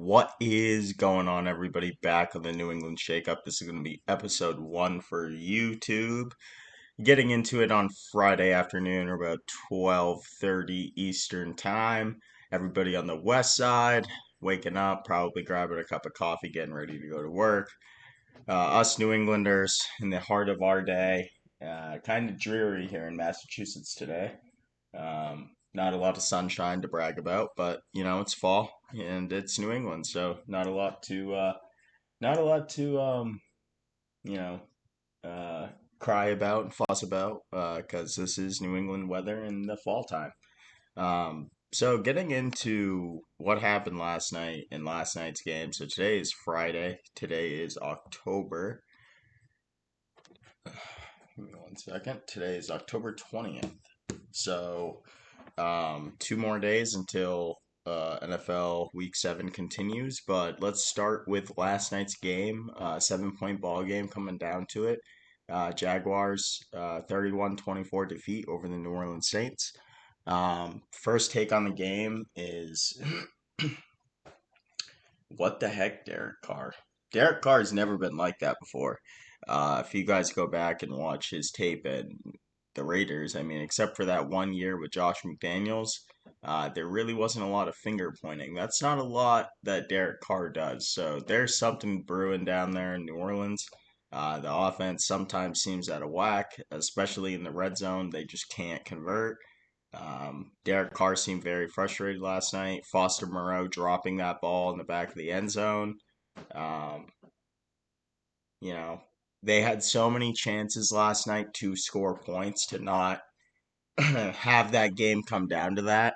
What is going on, everybody? Back on the New England Shakeup. This is going to be episode one for YouTube. Getting into it on Friday afternoon, or about 12:30 Eastern time. Everybody on the west side waking up, probably grabbing a cup of coffee, getting ready to go to work. Us New Englanders in the heart of our day. Kind of dreary here in Massachusetts today. Not a lot of sunshine to brag about, but it's fall and it's New England, so not a lot to you know uh, cry about and fuss about because this is New England weather in the fall time. So getting into what happened last night in last night's game. So today is Friday. Today is October. Give me one second. Today is October 20th. So 2 more days until NFL Week 7 continues, but let's start with last night's game, 7 point ball game coming down to it. Jaguars 31-24 defeat over the New Orleans Saints. First take on the game is what the heck, Derek Carr? Derek Carr has never been like that before. If you guys go back and watch his tape and the Raiders, I mean, except for that 1 year with Josh McDaniels, there really wasn't a lot of finger pointing. That's not a lot that Derek Carr does. So there's something brewing down there in New Orleans. The offense sometimes seems out of whack, especially in the red zone. They just can't convert. Derek Carr seemed very frustrated last night. Foster Moreau dropping that ball in the back of the end zone. Um, you know, they had so many chances last night to score points to not have that game come down to that.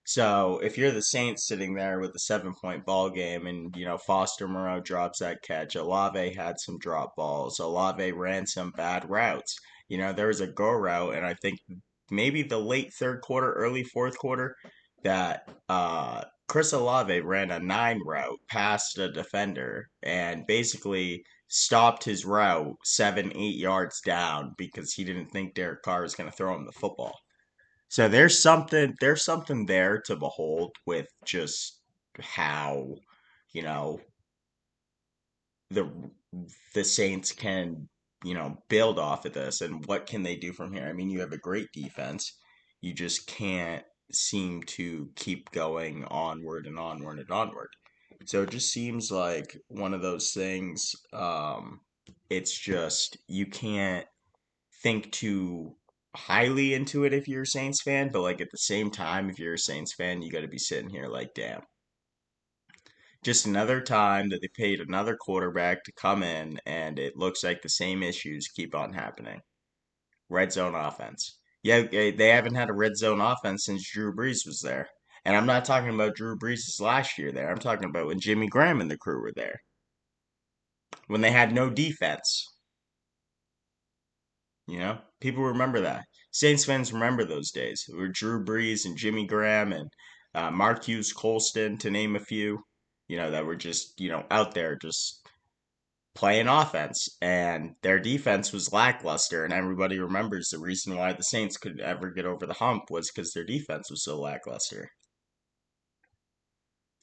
So if you're the Saints sitting there with a 7 point ball game and, Foster Moreau drops that catch, Olave had some drop balls, Olave ran some bad routes. There was a go route, and I think maybe the late third quarter, early fourth quarter, that Chris Olave ran a 9 route past a defender and basically stopped his route 7, 8 yards down because he didn't think Derek Carr was going to throw him the football. So there's something there to behold with just how, you know, the the Saints can, build off of this and what can they do from here. I mean, you have a great defense. You just can't seem to keep going onward and onward and onward. So it just seems like one of those things. It's just you can't think too highly into it if you're a Saints fan, but like at the same time, if you're a Saints fan, you got to be sitting here like, damn, just another time that they paid another quarterback to come in, and it looks like the same issues keep on happening. Red zone offense. Yeah, they haven't had a red zone offense since Drew Brees was there. And I'm not talking about Drew Brees' last year there. I'm talking about when Jimmy Graham and the crew were there. When they had no defense. People remember that. Saints fans remember those days. It were Drew Brees and Jimmy Graham and Marquise Colston, to name a few. That were just out there just playing offense, and their defense was lackluster. And everybody remembers the reason why the Saints could ever get over the hump was because their defense was so lackluster.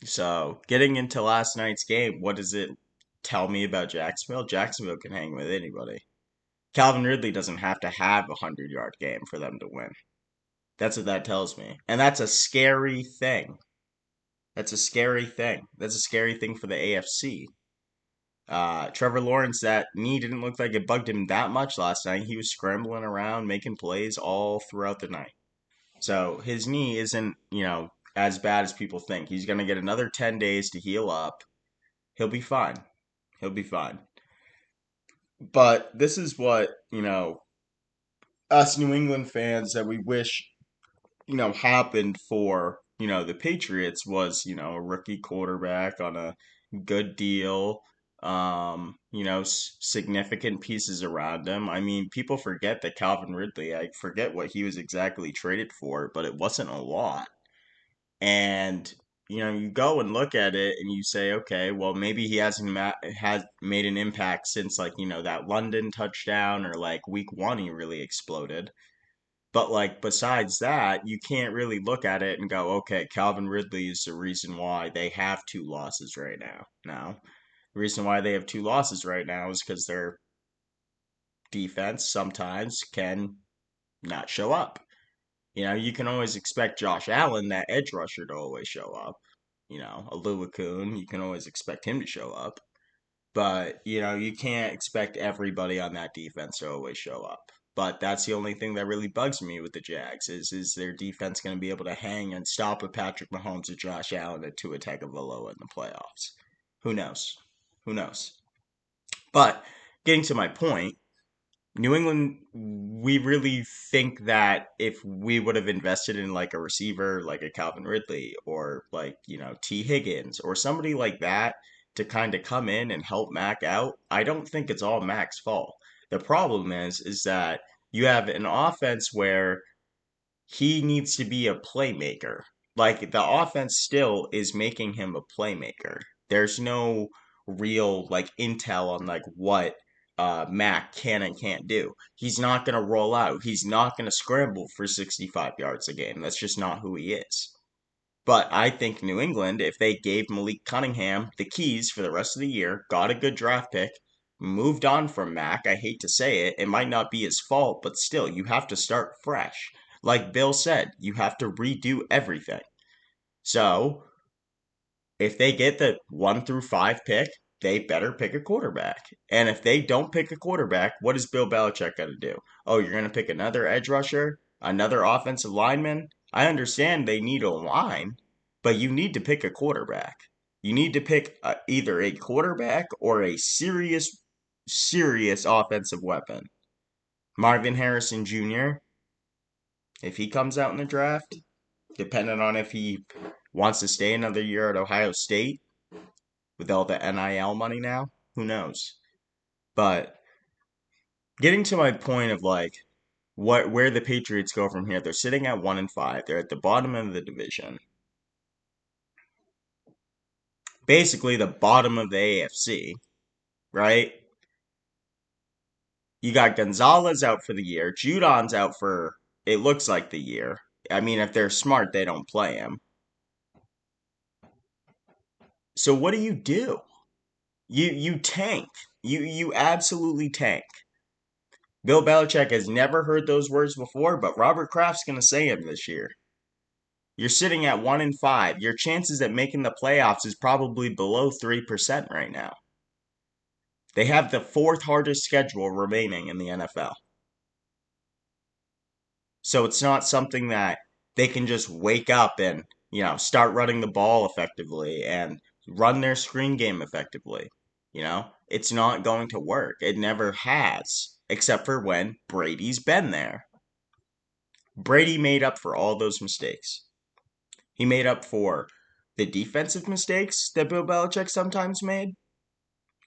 So, getting into last night's game, what does it tell me about Jacksonville? Jacksonville can hang with anybody. Calvin Ridley doesn't have to have a 100-yard game for them to win. That's what that tells me. And that's a scary thing. That's a scary thing. That's a scary thing for the AFC. Trevor Lawrence, that knee didn't look like it bugged him that much last night. He was scrambling around, making plays all throughout the night. So his knee isn't, as bad as people think. He's going to get another 10 days to heal up. He'll be fine. He'll be fine. But this is what, us New England fans that we wish happened for, the Patriots was, a rookie quarterback on a good deal, significant pieces around him. I mean, people forget that Calvin Ridley, I forget what he was exactly traded for, but it wasn't a lot. And, you go and look at it and you say, okay, well, maybe he has made an impact since like, that London touchdown or like week 1 he really exploded. But like besides that, you can't really look at it and go, okay, Calvin Ridley is the reason why they have two losses right now. No. The reason why they have two losses right now is because their defense sometimes can not show up. You can always expect Josh Allen, that edge rusher, to always show up. A Louis Kuhn, you can always expect him to show up. But, you can't expect everybody on that defense to always show up. But that's the only thing that really bugs me with the Jags is their defense going to be able to hang and stop a Patrick Mahomes or Josh Allen or Tua Tagovailoa in the playoffs. Who knows? Who knows? But getting to my point, New England, we really think that if we would have invested in like a receiver like a Calvin Ridley or like, T. Higgins or somebody like that to kind of come in and help Mac out, I don't think it's all Mac's fault. The problem is that you have an offense where he needs to be a playmaker. Like the offense still is making him a playmaker. There's no real like intel on like what Mac can and can't do. He's not gonna roll out. He's not gonna scramble for 65 yards a game. That's just not who he is. But I think New England, if they gave Malik Cunningham the keys for the rest of the year, got a good draft pick, moved on from Mac, I hate to say it, it might not be his fault, but still, you have to start fresh. Like Bill said, you have to redo everything. So, if they get the 1 through 5 pick, they better pick a quarterback. And if they don't pick a quarterback, what is Bill Belichick going to do? Oh, you're going to pick another edge rusher, another offensive lineman? I understand they need a line, but you need to pick a quarterback. You need to pick either a quarterback or a serious, serious offensive weapon. Marvin Harrison Jr., if he comes out in the draft, depending on if he wants to stay another year at Ohio State, with all the NIL money now, who knows? But getting to my point of like where the Patriots go from here, they're sitting at 1-5. They're at the bottom of the division. Basically the bottom of the AFC, right? You got Gonzalez out for the year. Judon's out for it looks like the year. I mean, if they're smart, they don't play him. So what do? You tank. You absolutely tank. Bill Belichick has never heard those words before, but Robert Kraft's going to say them this year. You're sitting at 1-5. Your chances at making the playoffs is probably below 3% right now. They have the fourth hardest schedule remaining in the NFL. So it's not something that they can just wake up and, start running the ball effectively and run their screen game effectively. It's not going to work. It never has, except for when Brady's been there. Brady made up for all those mistakes. He made up for the defensive mistakes that Bill Belichick sometimes made.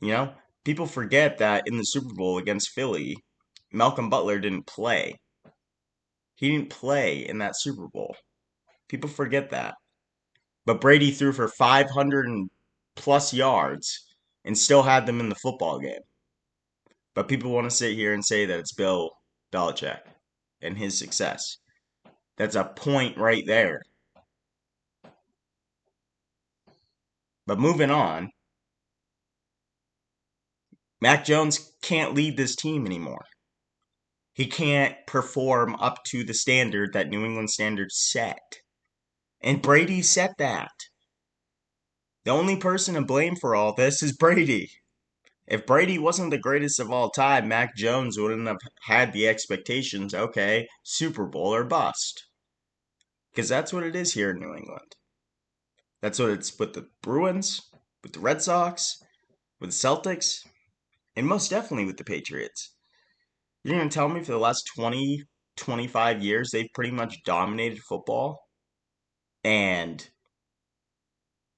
You know, People forget that in the Super Bowl against Philly, Malcolm Butler didn't play. He didn't play in that Super Bowl. People forget that. But Brady threw for 500 and plus yards and still had them in the football game. But people want to sit here and say that it's Bill Belichick and his success. That's a point right there. But moving on, Mac Jones can't lead this team anymore. He can't perform up to the standard that New England standards set. And Brady set that. The only person to blame for all this is Brady. If Brady wasn't the greatest of all time, Mac Jones wouldn't have had the expectations, okay, Super Bowl or bust. Because that's what it is here in New England. That's what it's with the Bruins, with the Red Sox, with the Celtics, and most definitely with the Patriots. You're going to tell me for the last 20, 25 years, they've pretty much dominated football, and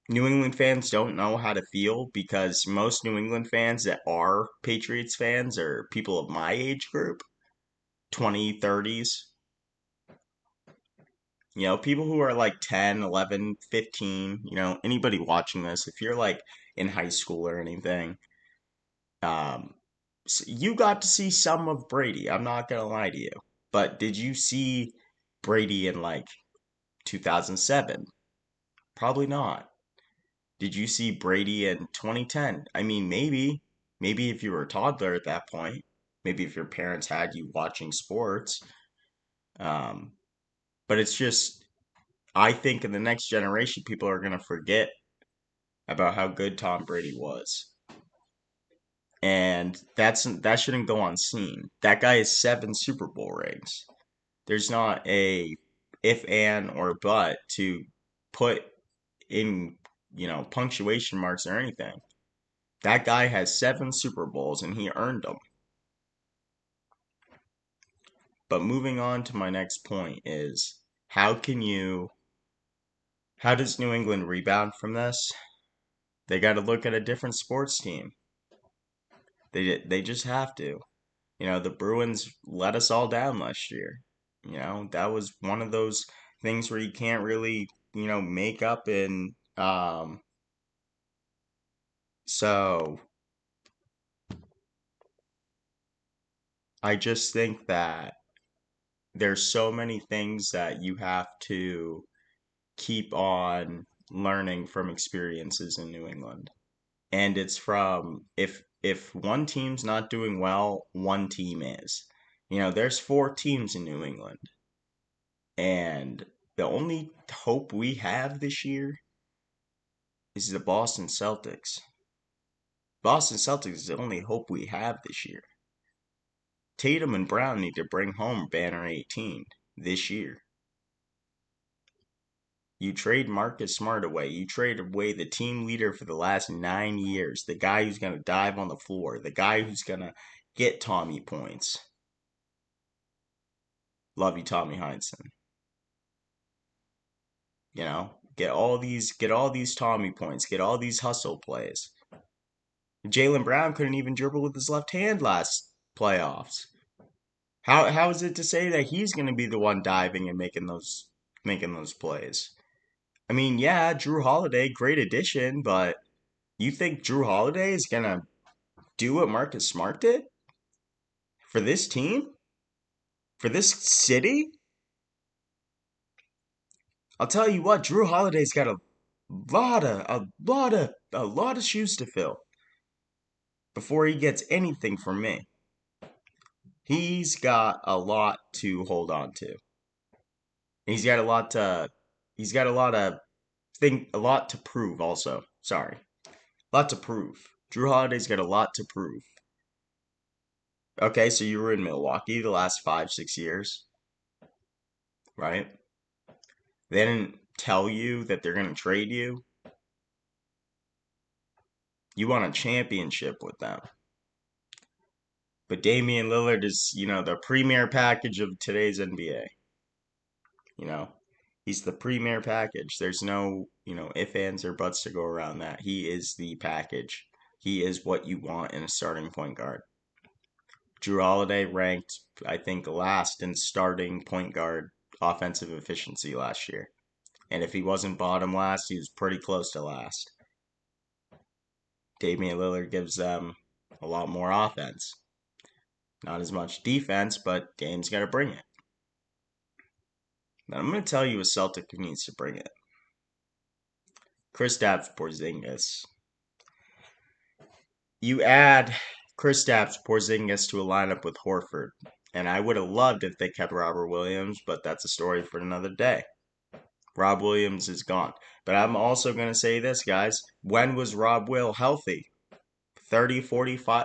New England fans don't know how to feel because most New England fans that are Patriots fans are people of my age group, 20, 30s. People who are like 10, 11, 15, anybody watching this, if you're like in high school or anything, you got to see some of Brady. I'm not going to lie to you. But did you see Brady in like 2007? Probably not. Did you see Brady in 2010? I mean, maybe if you were a toddler at that point, maybe if your parents had you watching sports. Um, but it's just, I think in the next generation, people are going to forget about how good Tom Brady was. And that shouldn't go unseen. That guy has 7 Super Bowl rings. There's not a if, and, or but to put in, punctuation marks or anything. That guy has 7 Super Bowls and he earned them. But moving on to my next point is how can you how does New England rebound from this? They got to look at a different sports team. They just have to. The Bruins let us all down last year. That was one of those things where you can't really, make up in so I just think that there's so many things that you have to keep on learning from experiences in New England. And it's from if one team's not doing well, one team is. There's 4 teams in New England, and the only hope we have this year is the Boston Celtics. Boston Celtics is the only hope we have this year. Tatum and Brown need to bring home banner 18 this year. You trade Marcus Smart away. You trade away the team leader for the last 9 years. The guy who's going to dive on the floor. The guy who's going to get Tommy points. Love you, Tommy Heinsohn. Get all these Tommy points. Get all these hustle plays. Jaylen Brown couldn't even dribble with his left hand last playoffs. How is it to say that he's going to be the one diving and making those plays? I mean, yeah, Drew Holiday, great addition, but you think Drew Holiday is gonna do what Marcus Smart did for this team? For this city? I'll tell you what, Drew Holiday's got a lot of shoes to fill before he gets anything from me. He's got a lot to hold on to. He's got a lot to he's got a lot to prove also. Sorry. A lot to prove. Drew Holiday's got a lot to prove. Okay, so you were in Milwaukee the last 5, 6 years, right? They didn't tell you that they're going to trade you. You want a championship with them. But Damian Lillard is, the premier package of today's NBA. You know, he's the premier package. There's no, ifs, ands, or buts to go around that. He is the package. He is what you want in a starting point guard. Drew Holiday ranked, I think, last in starting point guard offensive efficiency last year. And if he wasn't bottom last, he was pretty close to last. Damian Lillard gives them a lot more offense. Not as much defense, but Dame's got to bring it. Now, I'm going to tell you a Celtic who needs to bring it. Kristaps Porzingis. You add Kristaps Porzingis to a lineup with Horford, and I would have loved if they kept Robert Williams, but that's a story for another day. Rob Williams is gone. But I'm also going to say this, guys. When was Rob Will healthy? 30, 45%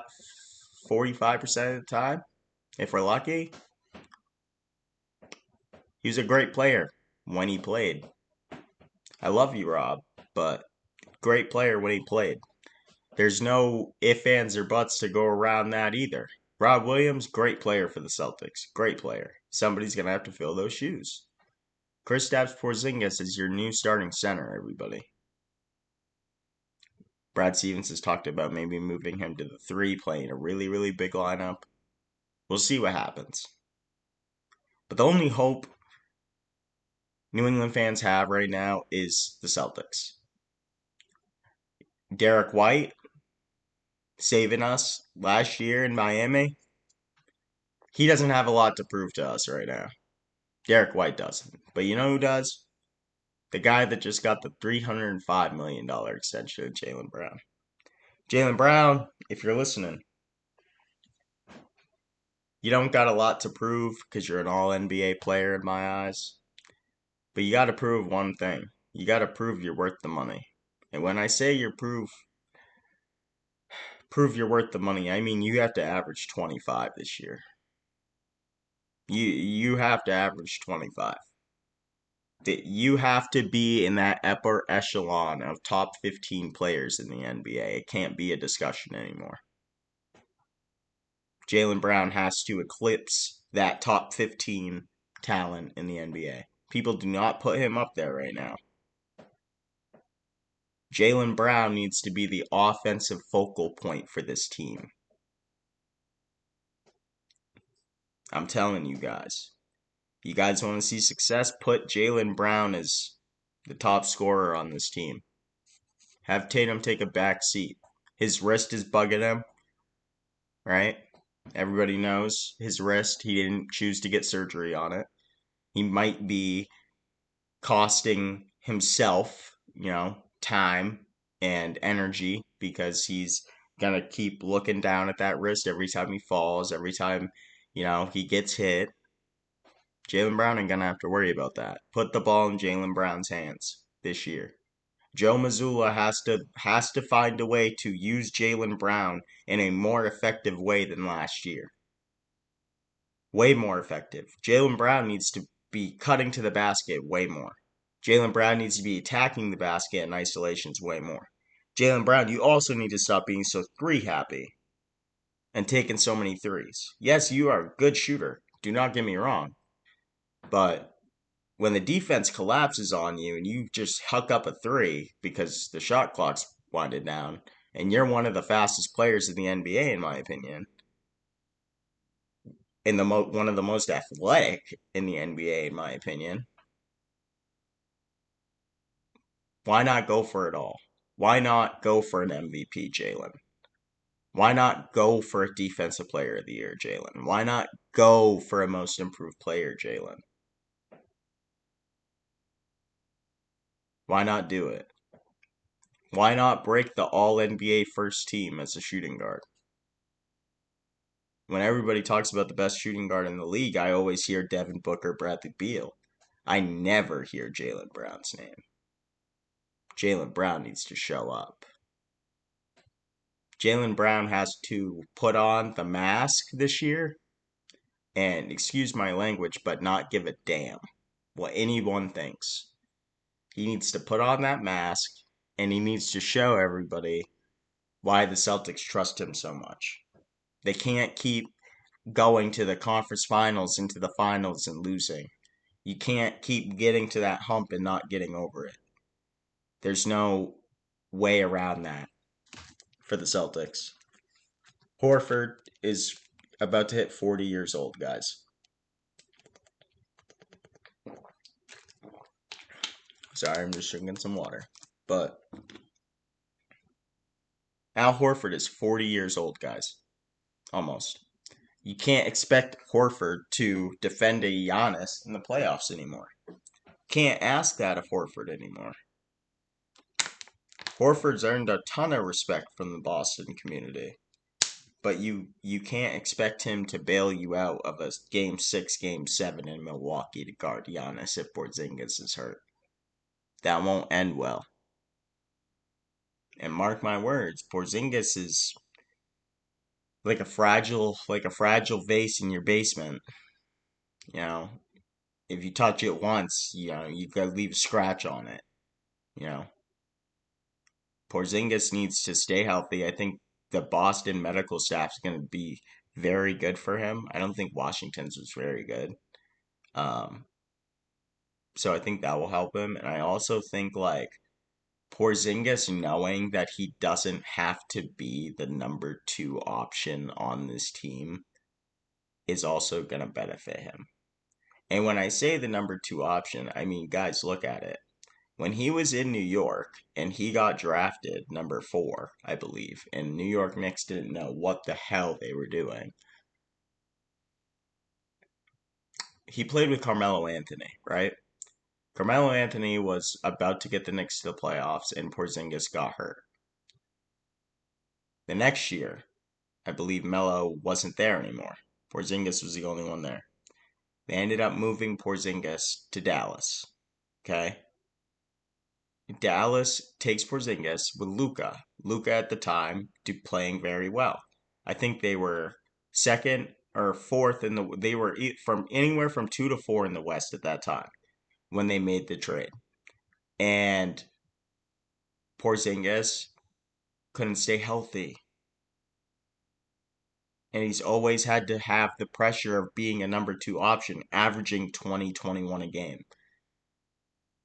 of the time, if we're lucky. He was a great player when he played. I love you, Rob, but great player when he played. There's no ifs, ands, or buts to go around that either. Rob Williams, great player for the Celtics. Great player. Somebody's going to have to fill those shoes. Kristaps Porzingis is your new starting center, everybody. Brad Stevens has talked about maybe moving him to the 3, playing a really, really big lineup. We'll see what happens. But the only hope New England fans have right now is the Celtics. Derek White saving us last year in Miami. He doesn't have a lot to prove to us right now. Derek White doesn't. But you know who does? The guy that just got the $305 million extension, Jaylen Brown. Jaylen Brown, if you're listening, you don't got a lot to prove because you're an all NBA player in my eyes. But you got to prove one thing. You got to prove you're worth the money. And when I say prove you're worth the money, I mean you have to average 25 this year. You have to average 25. You have to be in that upper echelon of top 15 players in the NBA. It can't be a discussion anymore. Jaylen Brown has to eclipse that top 15 talent in the NBA. People do not put him up there right now. Jaylen Brown needs to be the offensive focal point for this team. I'm telling you guys. You guys want to see success? Put Jaylen Brown as the top scorer on this team. Have Tatum take a back seat. His wrist is bugging him, right? Everybody knows his wrist. He didn't choose to get surgery on it. He might be costing himself, time and energy because he's gonna keep looking down at that wrist every time he falls, every time, he gets hit. Jaylen Brown ain't gonna have to worry about that. Put the ball in Jaylen Brown's hands this year. Joe Mazzulla has to find a way to use Jaylen Brown in a more effective way than last year. Way more effective. Jaylen Brown needs to be cutting to the basket way more. Jaylen Brown needs to be attacking the basket in isolations way more. Jaylen Brown, you also need to stop being so three happy and taking so many threes. Yes, you are a good shooter. Do not get me wrong. But when the defense collapses on you and you just huck up a three because the shot clock's winded down, and you're one of the fastest players in the NBA, in my opinion, and one of the most athletic in the NBA, in my opinion, why not go for it all? Why not go for an MVP, Jaylen? Why not go for a Defensive Player of the Year, Jaylen? Why not go for a Most Improved Player, Jaylen? Why not do it? Why not break the All NBA first team as a shooting guard? When everybody talks about the best shooting guard in the league, I always hear Devin Booker, Bradley Beal. I never hear Jaylen Brown's name. Jaylen Brown needs to show up. Jaylen Brown has to put on the mask this year and, excuse my language, but not give a damn what anyone thinks. He needs to put on that mask and he needs to show everybody why the Celtics trust him so much. They can't keep going to the conference finals, into the finals, and losing. You can't keep getting to that hump and not getting over it. There's no way around that for the Celtics. Horford is about to hit 40 years old, guys. Sorry, I'm just drinking some water. But Al Horford is 40 years old, guys. Almost. You can't expect Horford to defend a Giannis in the playoffs anymore. Can't ask that of Horford anymore. Horford's earned a ton of respect from the Boston community. But you can't expect him to bail you out of a Game 6, Game 7 in Milwaukee to guard Giannis if Porzingis is hurt. That won't end well. And mark my words, Porzingis is like a fragile vase in your basement. You know, if you touch it once, you've got to leave a scratch on it. You know, Porzingis needs to stay healthy. I think the Boston medical staff is going to be very good for him. I don't think Washington's was very good. Um, so I think that will help him. And I also think like Porzingis knowing that he doesn't have to be the number two option on this team is also going to benefit him. And when I say the number two option, I mean, guys, look at it. When he was in New York and he got drafted number 4, I believe, and New York Knicks didn't know what the hell they were doing. he played with Carmelo Anthony, right? Carmelo Anthony was about to get the Knicks to the playoffs, and Porzingis got hurt. The next year, I believe Melo wasn't there anymore. Porzingis was the only one there. They ended up moving Porzingis to Dallas. Okay? Dallas takes Porzingis with Luka. Luka at the time playing very well. I think they were second or fourth in the. They were from anywhere from 2 to 4 in the West at that time when they made the trade. And Porzingis couldn't stay healthy. And he's always had to have the pressure of being a number two option, averaging 20, 21 a game.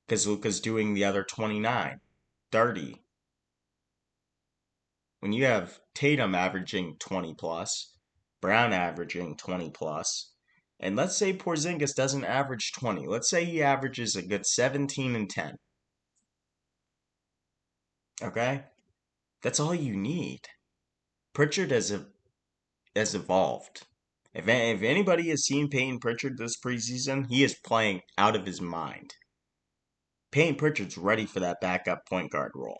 Because Luka's doing the other 29, 30. When you have Tatum averaging 20 plus, Brown averaging 20 plus, and let's say Porzingis doesn't average 20. Let's say he averages a good 17 and 10. Okay? That's all you need. Pritchard has evolved. If anybody has seen Peyton Pritchard this preseason, he is playing out of his mind. Peyton Pritchard's ready for that backup point guard role.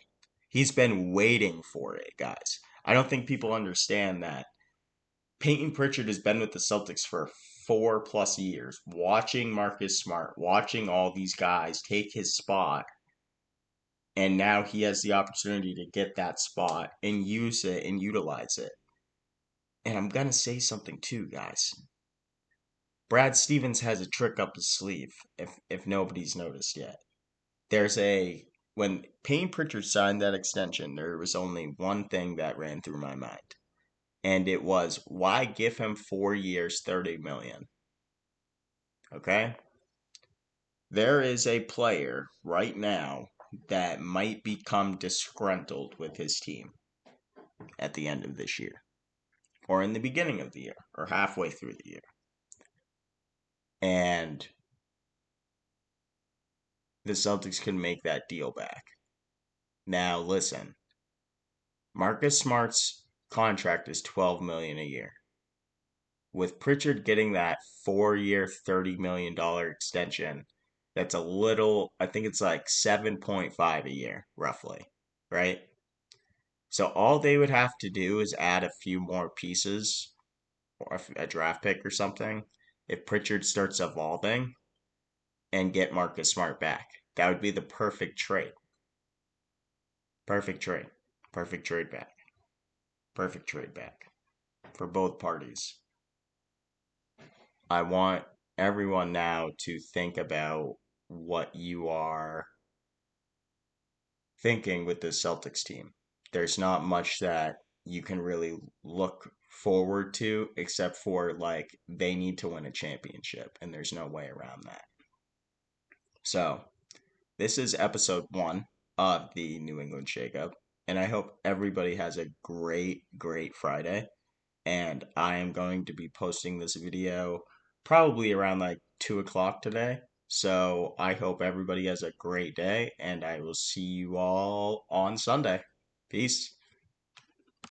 He's been waiting for it, guys. I don't think people understand that. Peyton Pritchard has been with the Celtics for 4+ years, watching Marcus Smart, watching all these guys take his spot, and now he has the opportunity to get that spot and use it and utilize it. And I'm gonna say something too, guys. Brad Stevens has a trick up his sleeve, if nobody's noticed yet. There's a When Payne Pritchard signed that extension, there was only one thing that ran through my mind. And it was, why give him 4 years, 30 million? Okay? There is a player right now that might become disgruntled with his team at the end of this year, or in the beginning of the year, or halfway through the year. And the Celtics can make that deal back. Now, listen, Marcus Smart's contract is 12 million a year. With Pritchard getting that 4 year, $30 million extension, that's a little, I think it's like 7.5 a year, roughly, right? So all they would have to do is add a few more pieces or a draft pick or something if Pritchard starts evolving and get Marcus Smart back. That would be the perfect trade. Perfect trade. Perfect trade back. Perfect trade back for both parties. I want everyone now to think about what you are thinking with this Celtics team. There's not much that you can really look forward to except for like they need to win a championship, and there's no way around that. So, this is episode 1 of the New England Shakeup, and I hope everybody has a great, great Friday. And I am going to be posting this video probably around like 2 o'clock today. So I hope everybody has a great day, and I will see you all on Sunday. Peace.